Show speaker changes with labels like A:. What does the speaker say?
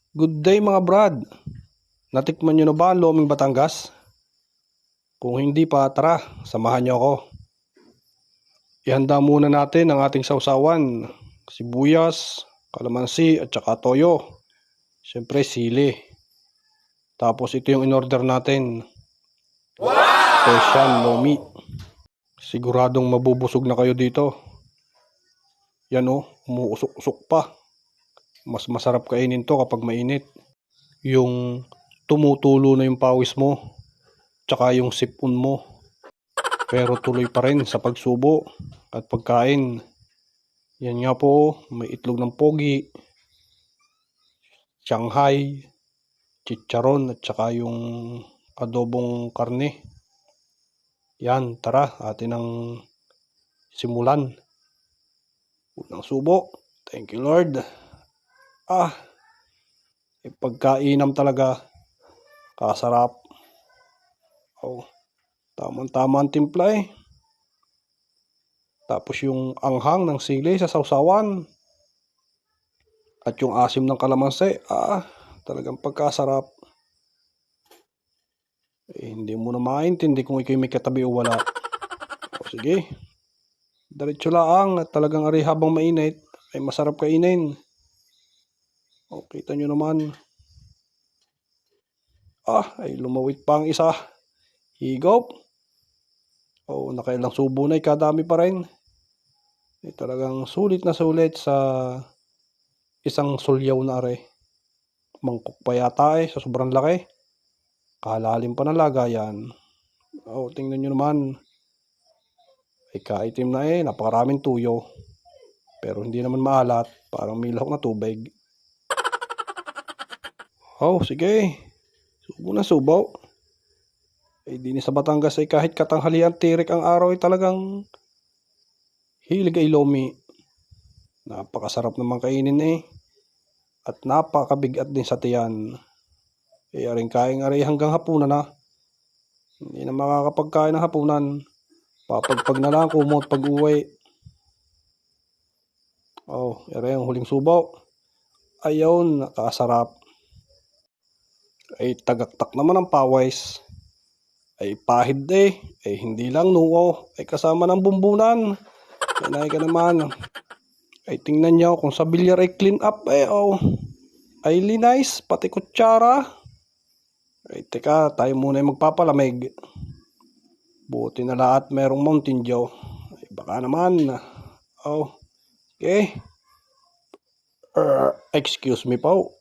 A: Good day mga brad. Natikman nyo na ba ang Loming Batangas? Kung hindi pa, tara, samahan nyo ako. Ihanda muna natin ang ating sausawan. Sibuyas, kalamansi at saka toyo. Siyempre sili. Tapos ito yung in-order natin. Wow! Special lomi. Siguradong mabubusog na kayo dito. Yan o, umuusok-usok pa. Mas masarap kainin to kapag mainit. Yung tumutulo na yung pawis mo, tsaka yung sipon mo, pero tuloy pa rin sa pagsubo at pagkain. Yan nga po, may itlog ng pogi, Shanghai, chicharon at tsaka yung adobong karne. Yan, tara, atin ang simulan. Unang subo. Thank you Lord. Pagkainam talaga, kasarap. Tamang-tama ang timpla eh. Tapos yung anghang ng sili sa sausawan. At yung asim ng kalamansi. Talagang pagkasarap. Hindi mo na maintindihan kung ikaw may katabi o wala. Sige. Diretso lang at talagang ari habang mainit ay masarap kainin. Kita nyo naman. Ay lumawit pa ang isa. Higop. Nakailang subo na, kadami pa rin. Talagang sulit na sulit sa isang sulyaw na are. Mangkok pa yata sa sobrang laki. Kalalim pa ng lagayan. Tingnan nyo naman. Kaitim na napakaraming tuyo. Pero hindi naman maalat. Parang may lahok na tubig. Sige. Subo na subo. Dini sa Batangas kahit katanghalian tirik ang araw talagang hilig ay lomi. Napakasarap naman kainin at napakabigat din sa tiyan. Aring kain hanggang hapunan na. Hindi na makakapagkain ng hapunan. Papagpag na lang kumot pag uwi. Ang huling subo. Ayun, nakasarap. Tagaktak naman ang pawis. Pahid hindi lang noo. Kasama ng bumbunan. Yanay ka naman. Tingnan nyo kung sa bilyar clean up linice, pati kutsara. Teka, tayo muna yung magpapalamig. Buti na lahat merong Mountain Dew. Baka naman. Okay. Excuse me po.